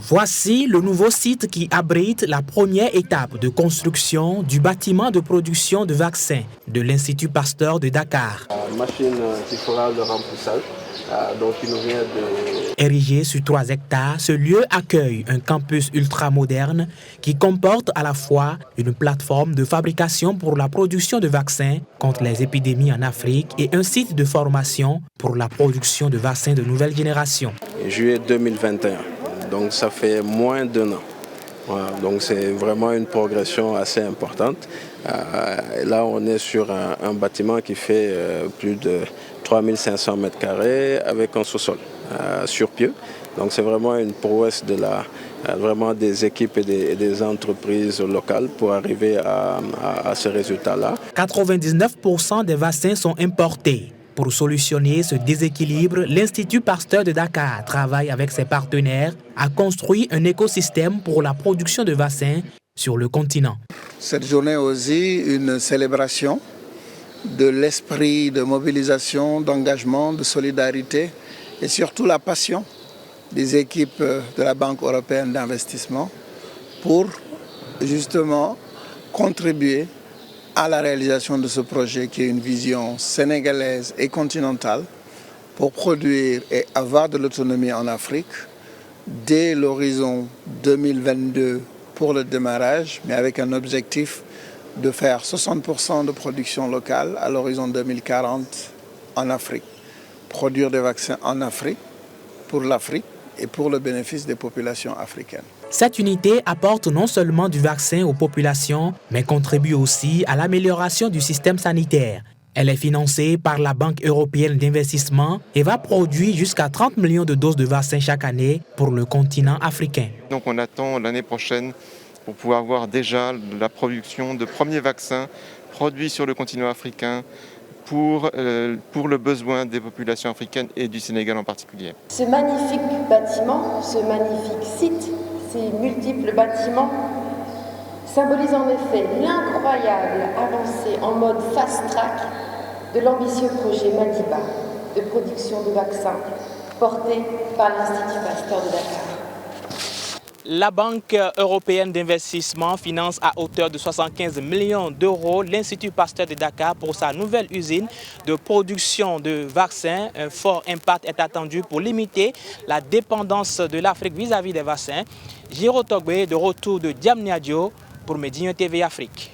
Voici le nouveau site qui abrite la première étape de construction du bâtiment de production de vaccins de l'Institut Pasteur de Dakar. Machine qui fera le remplissage, donc qui nous vient de... Érigé sur 3 hectares, ce lieu accueille un campus ultramoderne qui comporte à la fois une plateforme de fabrication pour la production de vaccins contre les épidémies en Afrique et un site de formation pour la production de vaccins de nouvelle génération. Juillet 2021. Donc ça fait moins d'1 an. Voilà, donc c'est vraiment une progression assez importante. Là on est sur un bâtiment qui fait plus de 3500 mètres carrés avec un sous-sol sur pied. Donc c'est vraiment une prouesse vraiment des équipes et des entreprises locales pour arriver à ce résultat-là. 99% des vaccins sont importés. Pour solutionner ce déséquilibre, l'Institut Pasteur de Dakar travaille avec ses partenaires à construire un écosystème pour la production de vaccins sur le continent. Cette journée est aussi une célébration de l'esprit de mobilisation, d'engagement, de solidarité et surtout la passion des équipes de la Banque européenne d'investissement pour justement contribuer à la réalisation de ce projet qui est une vision sénégalaise et continentale pour produire et avoir de l'autonomie en Afrique dès l'horizon 2022 pour le démarrage, mais avec un objectif de faire 60% de production locale à l'horizon 2040 en Afrique. Produire des vaccins en Afrique, pour l'Afrique et pour le bénéfice des populations africaines. Cette unité apporte non seulement du vaccin aux populations, mais contribue aussi à l'amélioration du système sanitaire. Elle est financée par la Banque européenne d'investissement et va produire jusqu'à 30 millions de doses de vaccins chaque année pour le continent africain. Donc on attend l'année prochaine pour pouvoir voir déjà la production de premiers vaccins produits sur le continent africain pour le besoin des populations africaines et du Sénégal en particulier. Ce magnifique bâtiment, ce magnifique site, ces multiples bâtiments symbolisent en effet l'incroyable avancée en mode fast-track de l'ambitieux projet Madiba de production de vaccins porté par l'Institut Pasteur de Dakar. La Banque européenne d'investissement finance à hauteur de 75 millions d'euros l'Institut Pasteur de Dakar pour sa nouvelle usine de production de vaccins. Un fort impact est attendu pour limiter la dépendance de l'Afrique vis-à-vis des vaccins. Jiro Togbe de retour de Diamniadio pour Médina TV Afrique.